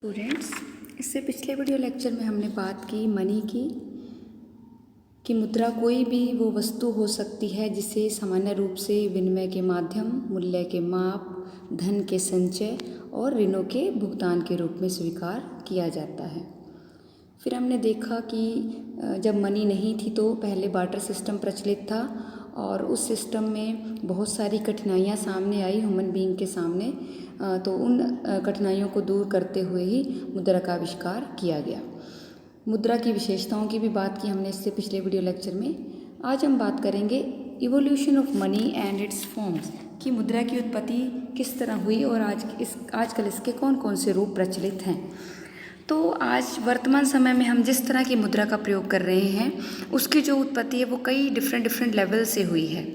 Students, इससे पिछले video lecture में हमने बात की मनी की कि मुद्रा कोई भी वो वस्तु हो सकती है जिसे सामान्य रूप से विनिमय के माध्यम, मूल्य के माप, धन के संचय और ऋणों के भुगतान के रूप में स्वीकार किया जाता है। फिर हमने देखा कि जब मनी नहीं थी तो पहले बार्टर सिस्टम प्रचलित था और उस सिस्टम में बहुत सारी कठिनाइयाँ सामने आई ह्यूमन बीइंग के सामने। तो उन कठिनाइयों को दूर करते हुए ही मुद्रा का आविष्कार किया गया। मुद्रा की विशेषताओं की भी बात की हमने इससे पिछले वीडियो लेक्चर में। आज हम बात करेंगे evolution of money and it's forms, कि मुद्रा की उत्पत्ति किस तरह हुई और आजकल इसके कौन कौन से रूप प्रचलित हैं। तो आज वर्तमान समय में हम जिस तरह की मुद्रा का प्रयोग कर रहे हैं उसकी जो उत्पत्ति है वो कई डिफरेंट लेवल से हुई है।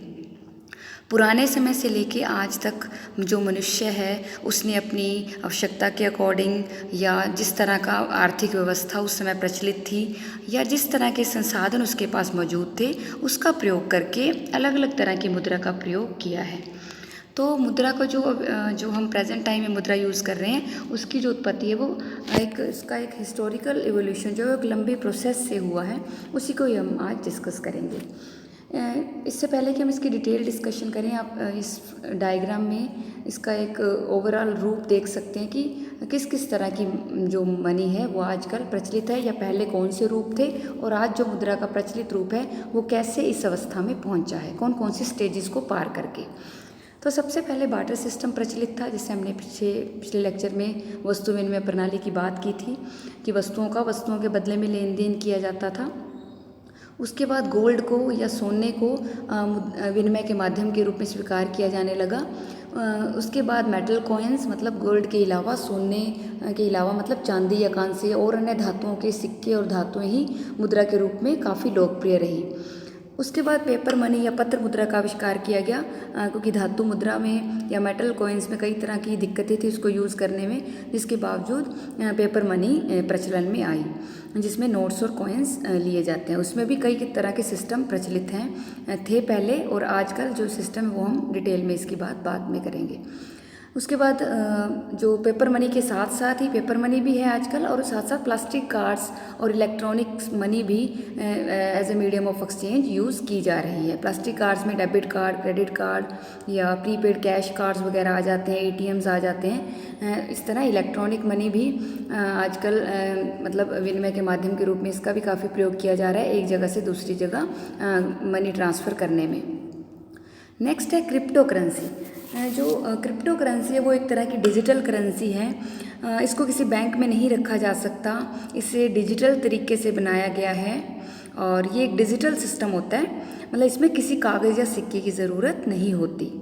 पुराने समय से लेके आज तक जो मनुष्य है उसने अपनी आवश्यकता के अकॉर्डिंग या जिस तरह का आर्थिक व्यवस्था उस समय प्रचलित थी या जिस तरह के संसाधन उसके पास मौजूद थे उसका प्रयोग करके अलग अलग तरह की मुद्रा का प्रयोग किया है। तो मुद्रा को जो हम प्रेजेंट टाइम में मुद्रा यूज़ कर रहे हैं उसकी जो उत्पत्ति है वो इसका एक हिस्टोरिकल इवोल्यूशन जो एक लंबी प्रोसेस से हुआ है उसी को ही हम आज डिस्कस करेंगे। इससे पहले कि हम इसकी डिटेल डिस्कशन करें, आप इस डायग्राम में इसका एक ओवरऑल रूप देख सकते हैं कि किस किस तरह की जो मनी है वो आजकल प्रचलित है या पहले कौन से रूप थे और आज जो मुद्रा का प्रचलित रूप है वो कैसे इस अवस्था में पहुंचा है, कौन कौन से स्टेजेस को पार करके। तो सबसे पहले बार्टर सिस्टम प्रचलित था, जिससे हमने पिछले लेक्चर में वस्तु विनिमय प्रणाली की बात की थी कि वस्तुओं के बदले में लेन देन किया जाता था। उसके बाद गोल्ड को या सोने को विनिमय के माध्यम के रूप में स्वीकार किया जाने लगा। उसके बाद मेटल कॉइन्स मतलब गोल्ड के अलावा सोने के अलावा मतलब चांदी या कांस्य और अन्य धातुओं के सिक्के और धातुएं ही मुद्रा के रूप में काफ़ी लोकप्रिय रही। उसके बाद पेपर मनी या पत्र मुद्रा का आविष्कार किया गया, क्योंकि धातु मुद्रा में या मेटल कॉइन्स में कई तरह की दिक्कतें थी उसको यूज़ करने में, जिसके बावजूद पेपर मनी प्रचलन में आई जिसमें नोट्स और कॉइन्स लिए जाते हैं। उसमें भी कई तरह के सिस्टम प्रचलित थे पहले, और आजकल जो सिस्टम है वो हम डिटेल में इसकी बात बाद में करेंगे। उसके बाद जो पेपर मनी के साथ साथ ही पेपर मनी भी है आजकल, और साथ साथ प्लास्टिक कार्ड्स और इलेक्ट्रॉनिक्स मनी भी as a medium of exchange use की जा रही है। प्लास्टिक कार्ड्स में डेबिट कार्ड, क्रेडिट कार्ड या प्रीपेड कैश कार्ड्स वगैरह आ जाते हैं, एटीएम्स आ जाते हैं। इस तरह इलेक्ट्रॉनिक मनी भी आजकल मतलब विनिमय के माध्यम के रूप में इसका भी काफ़ी प्रयोग किया जा रहा है एक जगह से दूसरी जगह मनी ट्रांसफ़र करने में। नेक्स्ट है क्रिप्टो करेंसी। जो क्रिप्टो करेंसी है वो एक तरह की डिजिटल करेंसी है। इसको किसी बैंक में नहीं रखा जा सकता, इसे डिजिटल तरीके से बनाया गया है और ये एक डिजिटल सिस्टम होता है, मतलब इसमें किसी कागज़ या सिक्के की ज़रूरत नहीं होती।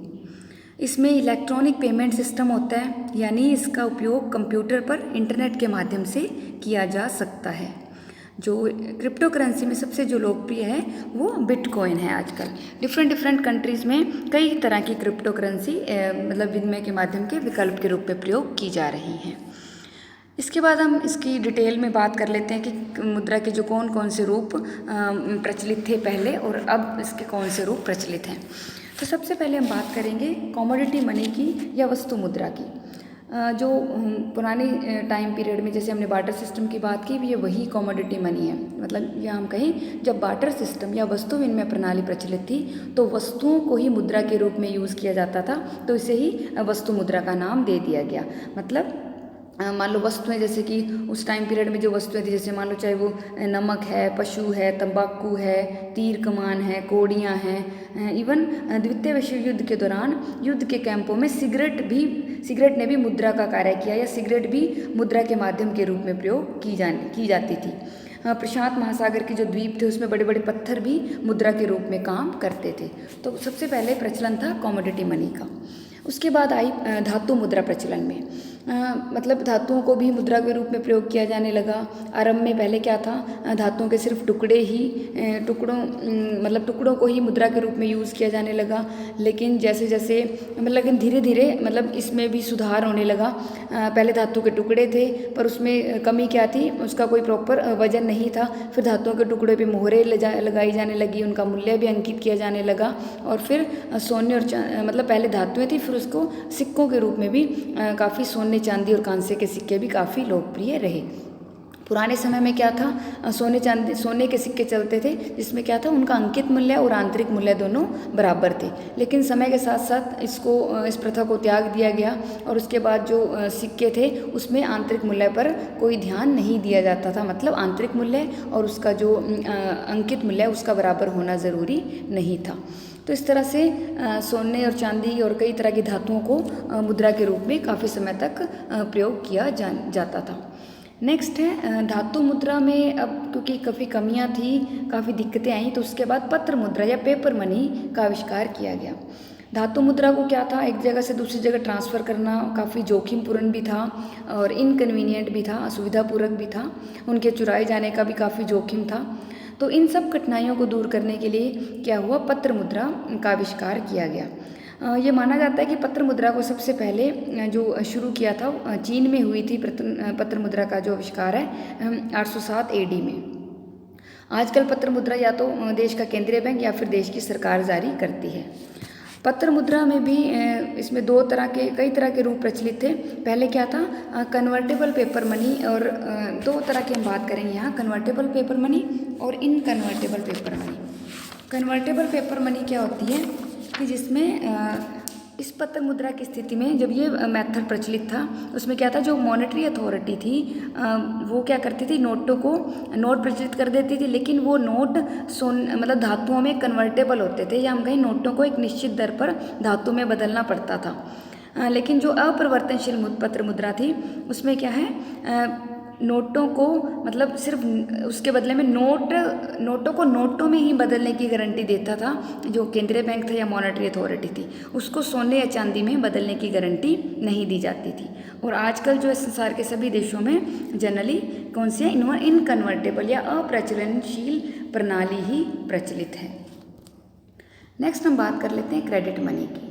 इसमें इलेक्ट्रॉनिक पेमेंट सिस्टम होता है, यानी इसका उपयोग कंप्यूटर पर इंटरनेट के माध्यम से किया जा सकता है। जो क्रिप्टो करेंसी में सबसे जो लोकप्रिय है वो बिटकॉइन है। आजकल डिफरेंट कंट्रीज़ में कई तरह की क्रिप्टो करेंसी मतलब विनिमय के माध्यम के विकल्प के रूप में प्रयोग की जा रही हैं। इसके बाद हम इसकी डिटेल में बात कर लेते हैं कि मुद्रा के जो कौन कौन से रूप प्रचलित थे पहले और अब इसके कौन से रूप प्रचलित हैं। तो सबसे पहले हम बात करेंगे कमोडिटी मनी की या वस्तु मुद्रा की। जो पुराने टाइम पीरियड में जैसे हमने बार्टर सिस्टम की बात की, ये वही कमोडिटी मनी है। मतलब या हम कहें जब बार्टर सिस्टम या वस्तु विनिमय प्रणाली प्रचलित थी तो वस्तुओं को ही मुद्रा के रूप में यूज़ किया जाता था, तो इसे ही वस्तु मुद्रा का नाम दे दिया गया। मतलब मान लो वस्तुएं, जैसे कि उस टाइम पीरियड में जो वस्तुएं थी, जैसे मान लो चाहे वो नमक है, पशु है, तंबाकू है, तीर कमान है, कोड़ियाँ हैं, इवन द्वितीय विश्व युद्ध के दौरान युद्ध के कैंपों में सिगरेट ने भी मुद्रा का कार्य किया या सिगरेट भी मुद्रा के माध्यम के रूप में प्रयोग की जाती थी। प्रशांत महासागर के जो द्वीप थे उसमें बड़े बड़े पत्थर भी मुद्रा के रूप में काम करते थे। तो सबसे पहले प्रचलन था कमोडिटी मनी का। उसके बाद आई धातु मुद्रा प्रचलन में। मतलब धातुओं को भी मुद्रा के रूप में प्रयोग किया जाने लगा। आरंभ में पहले क्या था, धातुओं के सिर्फ टुकड़ों को ही मुद्रा के रूप में यूज़ किया जाने लगा। लेकिन जैसे लेकिन धीरे धीरे मतलब इसमें भी सुधार होने लगा। पहले धातु के टुकड़े थे पर उसमें कमी क्या थी, उसका कोई प्रॉपर वजन नहीं था। फिर धातुओं के टुकड़े पे मोहरें लगाई जाने लगी, उनका मूल्य भी अंकित किया जाने लगा। और फिर सोने और मतलब पहले धातुएँ थी, फिर उसको सिक्कों के रूप में भी काफ़ी सोने सोने चांदी और कांसे के सिक्के भी काफ़ी लोकप्रिय रहे। पुराने समय में क्या था, सोने के सिक्के चलते थे, जिसमें क्या था, उनका अंकित मूल्य और आंतरिक मूल्य दोनों बराबर थे। लेकिन समय के साथ साथ इस प्रथा को त्याग दिया गया और उसके बाद जो सिक्के थे उसमें आंतरिक मूल्य पर कोई ध्यान नहीं दिया जाता था। मतलब आंतरिक मूल्य और उसका जो अंकित मूल्य उसका बराबर होना ज़रूरी नहीं था। तो इस तरह से सोने और चांदी और कई तरह की धातुओं को मुद्रा के रूप में काफ़ी समय तक प्रयोग किया जाता था। नेक्स्ट है धातु मुद्रा में, अब क्योंकि काफ़ी कमियां थी, काफ़ी दिक्कतें आई, तो उसके बाद पत्र मुद्रा या पेपर मनी का आविष्कार किया गया। धातु मुद्रा को क्या था, एक जगह से दूसरी जगह ट्रांसफ़र करना काफ़ी जोखिमपूर्ण भी था और इनकन्वीनियंट भी था, असुविधापूर्वक भी था, उनके चुराए जाने का भी काफ़ी जोखिम था। तो इन सब कठिनाइयों को दूर करने के लिए क्या हुआ, पत्र मुद्रा का आविष्कार किया गया। ये माना जाता है कि पत्र मुद्रा को सबसे पहले जो शुरू किया था चीन में हुई थी। पत्र मुद्रा का जो आविष्कार है 807 AD में। आजकल पत्र मुद्रा या तो देश का केंद्रीय बैंक या फिर देश की सरकार जारी करती है। पत्र मुद्रा में भी इसमें कई तरह के रूप प्रचलित थे। पहले क्या था, कन्वर्टेबल पेपर मनी, और दो तरह की हम बात करेंगे यहाँ, कन्वर्टेबल पेपर मनी और inconvertible paper money. Convertible paper money क्या होती है कि जिसमें इस पत्र मुद्रा की स्थिति में जब ये मेथड प्रचलित था, उसमें क्या था, जो मॉनेटरी अथॉरिटी थी वो क्या करती थी, नोट प्रचलित कर देती थी, लेकिन वो नोट मतलब धातुओं में कन्वर्टेबल होते थे, या हम कहीं नोटों को एक निश्चित दर पर धातु में बदलना पड़ता था। लेकिन जो अपरिवर्तनशील पत्र मुद्रा थी उसमें क्या है, नोटों को मतलब सिर्फ उसके बदले में नोटों को नोटों में ही बदलने की गारंटी देता था जो केंद्रीय बैंक था या मॉनेटरी अथॉरिटी थी। उसको सोने या चांदी में बदलने की गारंटी नहीं दी जाती थी। और आजकल जो संसार के सभी देशों में जनरली कौन सी है, इनकन्वर्टेबल या अप्रचलनशील प्रणाली ही प्रचलित है। नेक्स्ट हम बात कर लेते हैं क्रेडिट मनी की।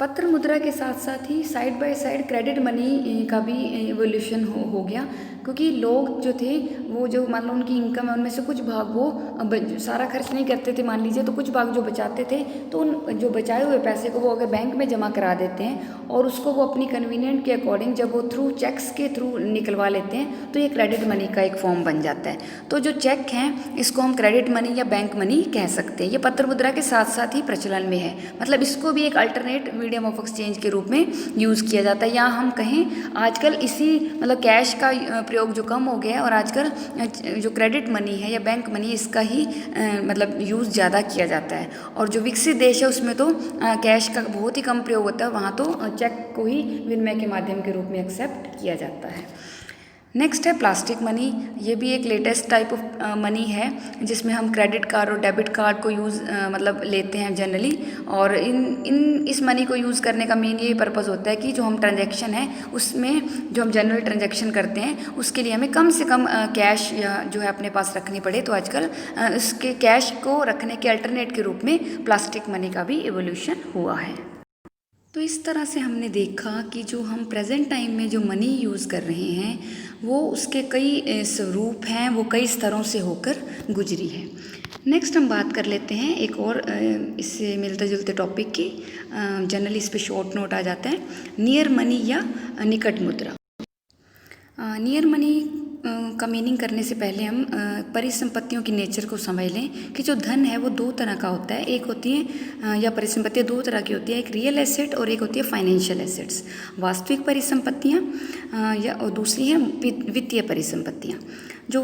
पत्र मुद्रा के साथ साथ ही side by side credit money का भी इवोल्यूशन हो गया, क्योंकि लोग जो थे वो जो मान लो उनकी इनकम है उनमें से कुछ भाग वो सारा खर्च नहीं करते थे मान लीजिए, तो कुछ भाग जो बचाते थे तो उन जो बचाए हुए पैसे को वो अगर बैंक में जमा करा देते हैं और उसको वो अपनी कन्वीनियंट के अकॉर्डिंग जब वो थ्रू चेक्स के थ्रू निकलवा लेते हैं तो ये क्रेडिट मनी का एक फॉर्म बन जाता है। तो जो चेक हैं इसको हम क्रेडिट मनी या बैंक मनी कह सकते हैं। ये पत्र मुद्रा के साथ साथ ही प्रचलन में है, मतलब इसको भी एक अल्टरनेट मीडियम ऑफ एक्सचेंज के रूप में यूज़ किया जाता है। या हम कहें आजकल इसी मतलब कैश का प्रयोग जो कम हो गया है और आजकल जो क्रेडिट मनी है या बैंक मनी इसका ही मतलब यूज़ ज़्यादा किया जाता है। और जो विकसित देश है उसमें तो कैश का बहुत ही कम प्रयोग होता है, वहाँ तो चेक को ही विनिमय के माध्यम के रूप में एक्सेप्ट किया जाता है। नेक्स्ट है प्लास्टिक मनी। ये भी एक लेटेस्ट टाइप ऑफ मनी है जिसमें हम क्रेडिट कार्ड और डेबिट कार्ड को यूज़ मतलब लेते हैं जनरली। और इस मनी को यूज़ करने का मेन ये पर्पज़ होता है कि जो हम ट्रांजैक्शन है उसमें जो हम जनरल ट्रांजैक्शन करते हैं उसके लिए हमें कम से कम कैश जो है अपने पास रखनी पड़े। तो आजकल इसके कैश को रखने के अल्टरनेट के रूप में प्लास्टिक मनी का भी इवोल्यूशन हुआ है। तो इस तरह से हमने देखा कि जो हम प्रेजेंट टाइम में जो मनी यूज़ कर रहे हैं वो उसके कई स्वरूप हैं, वो कई स्तरों से होकर गुजरी है। नेक्स्ट हम बात कर लेते हैं एक और इससे मिलते जुलते टॉपिक की, जनरली इस पे शॉर्ट नोट आ जाता है, नियर मनी या निकट मुद्रा। नियर मनी का मीनिंग करने से पहले हम परिसंपत्तियों की नेचर को समझ लें कि जो धन है वो दो तरह का होता है। एक होती है या परिसंपत्तियाँ दो तरह की होती है, एक रियल एसेट और एक होती है फाइनेंशियल एसेट्स, वास्तविक परिसंपत्तियाँ या और दूसरी है वित्तीय परिसंपत्तियाँ। जो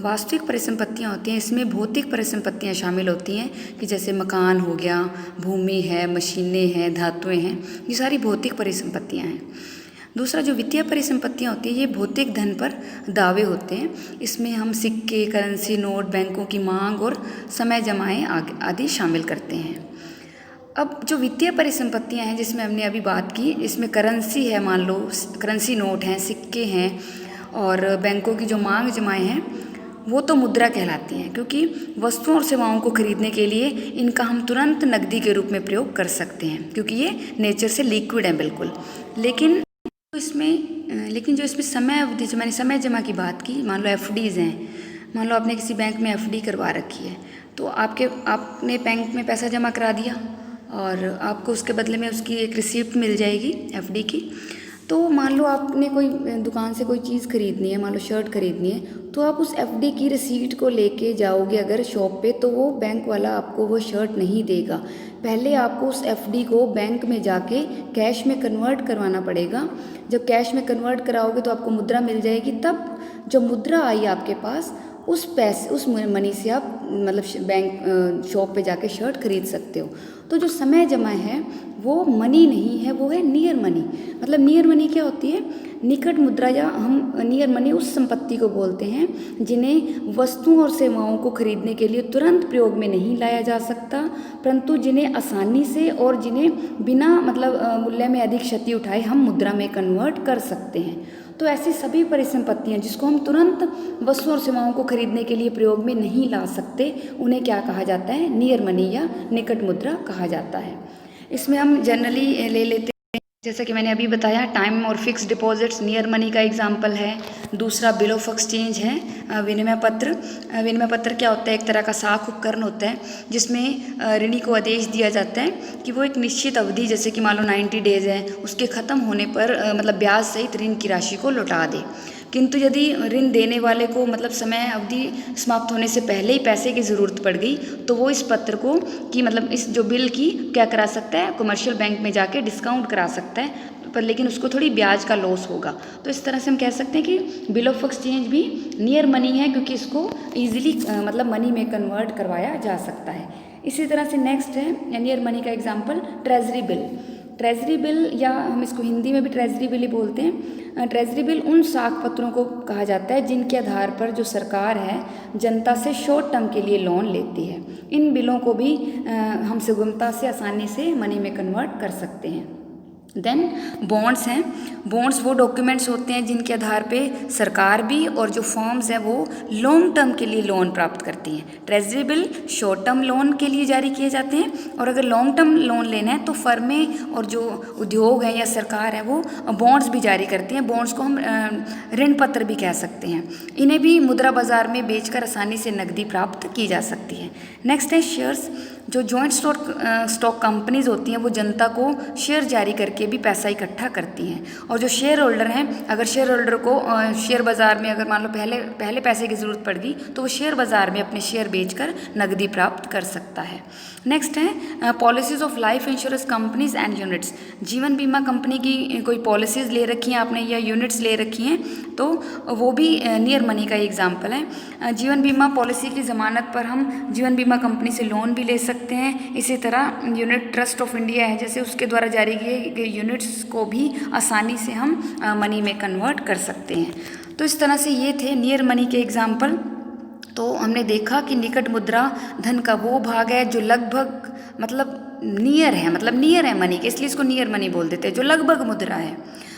वास्तविक परिसंपत्तियाँ होती हैं इसमें भौतिक परिसंपत्तियाँ शामिल होती हैं कि जैसे मकान हो गया, भूमि है, मशीनें हैं, धातुएँ हैं, ये सारी भौतिक परिसंपत्तियाँ हैं। दूसरा जो वित्तीय परिसंपत्तियाँ होती हैं ये भौतिक धन पर दावे होते हैं। इसमें हम सिक्के, करेंसी नोट, बैंकों की मांग और समय जमाएँ आदि शामिल करते हैं। अब जो वित्तीय परिसंपत्तियाँ हैं जिसमें हमने अभी बात की, इसमें करेंसी है, मान लो करेंसी नोट हैं, सिक्के हैं और बैंकों की जो मांग जमाएँ हैं वो तो मुद्रा कहलाती हैं, क्योंकि वस्तुओं और सेवाओं को खरीदने के लिए इनका हम तुरंत नकदी के रूप में प्रयोग कर सकते हैं क्योंकि ये नेचर से लिक्विड है बिल्कुल। लेकिन जो इसमें समय अवधि, जो मैंने समय जमा की बात की, मान लो एफडीज़ हैं, मान लो आपने किसी बैंक में एफडी करवा रखी है तो आपने बैंक में पैसा जमा करा दिया और आपको उसके बदले में उसकी एक रिसिप्ट मिल जाएगी एफडी की। तो मान लो आपने कोई दुकान से कोई चीज़ खरीदनी है, मान लो शर्ट खरीदनी है, तो आप उस एफडी की रिसीट को लेके जाओगे अगर शॉप पे, तो वो बैंक वाला आपको वो शर्ट नहीं देगा। पहले आपको उस एफडी को बैंक में जाके कैश में कन्वर्ट करवाना पड़ेगा। जब कैश में कन्वर्ट कराओगे तो आपको मुद्रा मिल जाएगी। तब जब मुद्रा आई आपके पास, उस मनी से आप मतलब बैंक शॉप पे जाके शर्ट खरीद सकते हो। तो जो समय जमा है वो मनी नहीं है, वो है नियर मनी। मतलब नियर मनी क्या होती है? निकट मुद्रा, या हम नियर मनी उस संपत्ति को बोलते हैं जिन्हें वस्तुओं और सेवाओं को खरीदने के लिए तुरंत प्रयोग में नहीं लाया जा सकता, परंतु जिन्हें आसानी से और जिन्हें बिना मतलब मूल्य में अधिक क्षति उठाए हम मुद्रा में कन्वर्ट कर सकते हैं। तो ऐसी सभी परिसंपत्तियां जिसको हम तुरंत वस्तुओं और सेवाओं को खरीदने के लिए प्रयोग में नहीं ला सकते, उन्हें क्या कहा जाता है? नियर मनी या निकट मुद्रा कहा जाता है। इसमें हम जनरली ले लेते हैं, जैसा कि मैंने अभी बताया, टाइम और फिक्स डिपॉजिट्स नियर मनी का एग्जाम्पल है। दूसरा बिल ऑफ एक्सचेंज है, विनिमय पत्र। विनिमय पत्र क्या होता है? एक तरह का साख उपकरण होता है जिसमें ऋणी को आदेश दिया जाता है कि वो एक निश्चित अवधि, जैसे कि मान लो 90 डेज है, उसके ख़त्म होने पर मतलब ब्याज सहित ऋण की राशि को लौटा दे। किंतु यदि ऋण देने वाले को मतलब समय अवधि समाप्त होने से पहले ही पैसे की ज़रूरत पड़ गई, तो वो इस पत्र को कि मतलब इस जो बिल की क्या करा सकता है? कमर्शियल बैंक में जाके डिस्काउंट करा सकता है, पर लेकिन उसको थोड़ी ब्याज का लॉस होगा। तो इस तरह से हम कह सकते हैं कि बिल ऑफ एक्सचेंज भी नियर मनी है, क्योंकि इसको ईजिली मतलब मनी में कन्वर्ट करवाया जा सकता है। इसी तरह से नेक्स्ट है नियर मनी का example treasury bill. Treasury bill, या हम इसको हिंदी में भी ट्रेजरी बिल ही बोलते हैं। ट्रेजरी बिल उन साख पत्रों को कहा जाता है जिनके आधार पर जो सरकार है जनता से शॉर्ट टर्म के लिए लोन लेती है। इन बिलों को भी हम सुगमता से आसानी से मनी में कन्वर्ट कर सकते हैं। देन बॉन्ड्स हैं। बॉन्ड्स वो डॉक्यूमेंट्स होते हैं जिनके आधार पे सरकार भी और जो फर्म्स हैं वो लॉन्ग टर्म के लिए लोन प्राप्त करती हैं। Treasury bill short term loan के लिए जारी किए जाते हैं, और अगर लॉन्ग टर्म लोन लेना है तो फर्में और जो उद्योग है या सरकार है वो बॉन्ड्स भी जारी करती हैं। बॉन्ड्स को हम ऋण पत्र भी कह सकते हैं। इन्हें भी मुद्रा बाजार में बेचकर आसानी से नकदी प्राप्त की जा सकती है। नेक्स्ट है शेयर्स। जो जॉइंट स्टॉक कंपनीज होती हैं वो जनता को शेयर जारी करके भी पैसा इकट्ठा करती हैं, और जो शेयर होल्डर हैं, अगर शेयर होल्डर को शेयर बाज़ार में अगर मान लो पहले पैसे की ज़रूरत पड़ गई, तो वो शेयर बाज़ार में अपने शेयर बेचकर नकदी प्राप्त कर सकता है। नेक्स्ट है policies of life insurance companies and units. जीवन बीमा कंपनी की कोई पॉलिसीज़ ले रखी हैं आपने या यूनिट्स ले रखी हैं, तो वो भी नियर मनी का एग्जाम्पल है। जीवन बीमा पॉलिसी की ज़मानत पर हम जीवन बीमा कंपनी से लोन भी ले सकते हैं। इसी तरह यूनिट ट्रस्ट ऑफ इंडिया है, जैसे उसके द्वारा जारी किए गए यूनिट्स को भी आसानी से हम मनी में कन्वर्ट कर सकते हैं। तो इस तरह से ये थे नियर मनी के एग्जाम्पल। तो हमने देखा कि निकट मुद्रा धन का वो भाग है जो लगभग मतलब नियर है, मतलब नियर है मनी के, इसलिए इसको नियर मनी बोल देते हैं, जो लगभग मुद्रा है,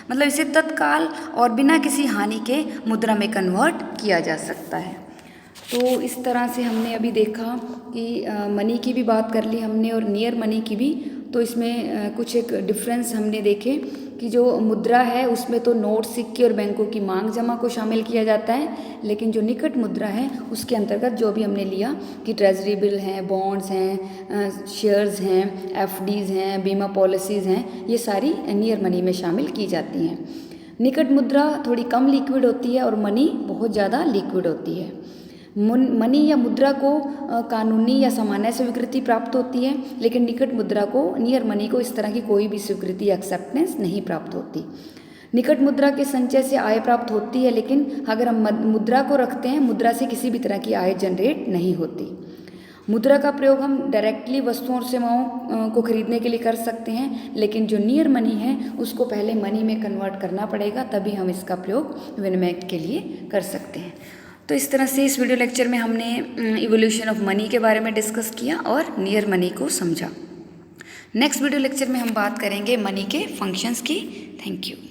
मतलब इसे तत्काल और बिना किसी हानि के मुद्रा में कन्वर्ट किया जा सकता है। तो इस तरह से हमने अभी देखा कि मनी की भी बात कर ली हमने और नियर मनी की भी। तो इसमें कुछ एक डिफरेंस हमने देखे कि जो मुद्रा है उसमें तो नोट, सिक्के और बैंकों की मांग जमा को शामिल किया जाता है, लेकिन जो निकट मुद्रा है उसके अंतर्गत जो भी हमने लिया कि ट्रेजरी बिल हैं, बॉन्ड्स हैं, शेयर्स हैं, एफडीज़ हैं, बीमा पॉलिसीज़ हैं, ये सारी नियर मनी में शामिल की जाती हैं। निकट मुद्रा थोड़ी कम लिक्विड होती है और मनी बहुत ज़्यादा लिक्विड होती है। मनी या मुद्रा को कानूनी या सामान्य स्वीकृति प्राप्त होती है, लेकिन निकट मुद्रा को, नियर मनी को इस तरह की कोई भी स्वीकृति या एक्सेप्टेंस नहीं प्राप्त होती। निकट मुद्रा के संचय से आय प्राप्त होती है, लेकिन अगर हम मुद्रा को रखते हैं, मुद्रा से किसी भी तरह की आय जनरेट नहीं होती। मुद्रा का प्रयोग हम डायरेक्टली वस्तुओं और सेवाओं को खरीदने के लिए कर सकते हैं, लेकिन जो नियर मनी है उसको पहले मनी में कन्वर्ट करना पड़ेगा, तभी हम इसका प्रयोग विनिमय के लिए कर सकते हैं। तो इस तरह से इस वीडियो लेक्चर में हमने इवोल्यूशन ऑफ मनी के बारे में डिस्कस किया और नियर मनी को समझा। नेक्स्ट वीडियो लेक्चर में हम बात करेंगे मनी के फंक्शंस की। Thank you.